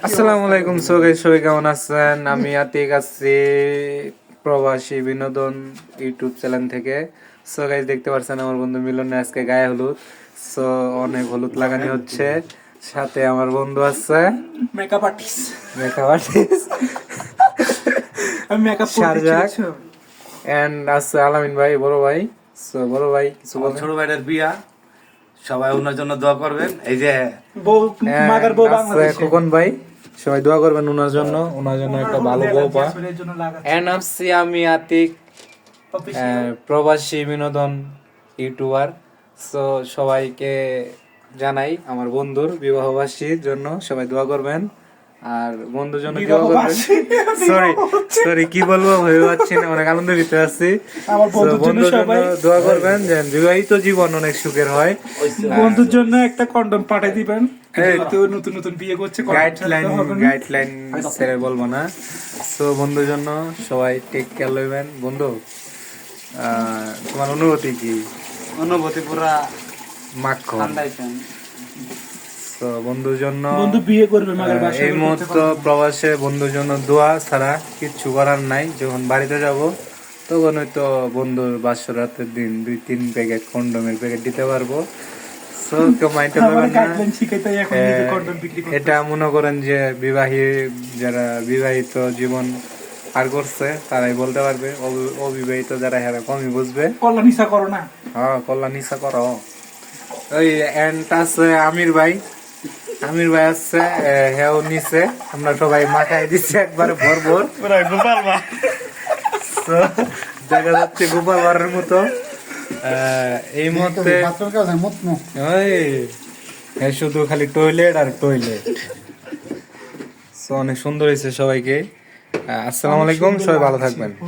আসসালামু আলাইকুম। So guys, সবাই কেমন আছেন? আমি আতিক আছি প্রবাসী বিনোদন ইউটিউব চ্যানেল থেকে। সো গাইস, দেখতে পাচ্ছেন আমার বন্ধু মিলনে আজকে গায়ে হলুদ। সো অনেক হলুদ লাগানি হচ্ছে, সাথে আমার বন্ধু আছে মেকআপ আর্টিস্ট। মেকআপ আর্টিস্ট আমি মেকআপ শারজাক এন্ড আছে আলামিন ভাই, বড় ভাই। সো বড় ভাই কিছু আমার বলেন। ছোট ভাইয়ের বিয়া, সবাই ওনার জন্য দোয়া করবেন। এই যে বউ, And মাগার বউ আছে বাংলাদেশে। খোকন ভাই, সবাই দোয়া করবেন ওনার জন্য একটা ভালো বউ পা। এর জন্য লাগাচ্ছি। এন্ড আসছি আমি আতিক, প্রবাসী বিনোদন ইউটিউবার। সো সবাইকে জানাই আমার বন্ধুর বিবাহবার্ষিকীর জন্য সবাই দোয়া করবেন, আর বন্ধুর জন্য দোয়া করবেন। সরি কি বলবো ভেবে পাচ্ছি না, অনেক আনন্দের ভিতরে আছি। আমার So, বন্ধুর জন্য বন্ধুর জন্য সবাই দোয়া করবেন যে বিবাহিত জীবন অনেক সুখের হয়। বন্ধুর জন্য একটা কন্ডম পাঠিয়ে দিবেন। এই তো নতুন নতুন বিয়ে করছে, গাইডলাইন ছেড়ে বলবো না। সো বন্ধুর জন্য সবাই টেক কেয়ার লইবেন। বন্ধু, তোমার অনুভূতি কি? অনুভূতি পুরা মাখন। ঠান্ডাইছেন। তো বন্ধুর জন্য বন্ধু বিয়ে করবে মাগার বাসায়। এই মুহূর্ত প্রবাসে বন্ধুর জন্য দোয়া ছাড়া কিচ্ছু করার নাই। যখন বাড়িতে যাব তখন হয়তো বন্ধুর বাসর রাতের দিন 2-3 প্যাকেট কন্ডোমের প্যাকেট দিতে পারবো। সো কেউ মাইন্ড করবেন না। এটা মনে করেন যে যারা বিবাহিত জীবন পার করছে তারাই বলতে পারবে, অবিবাহিত যারা হেরা কমই বুঝবে। কল্যাণ নিশা করো না। হ্যাঁ, কল্যাণ ইচ্ছা করো। ওই এন্ড আছে আমির ভাই আছে, হেও নিচে। আমরা সবাই মাথায় দিচ্ছি একবারে ভরভর। গোপাল মা So, দেখা যাচ্ছে গোপাল বারের মতো। এই মুহূর্তে ওই শুধু খালি টয়লেট আর টয়লেট। অনেক সুন্দর হয়েছে সবাইকে। আসসালামু আলাইকুম, সবাই ভালো থাকবেন।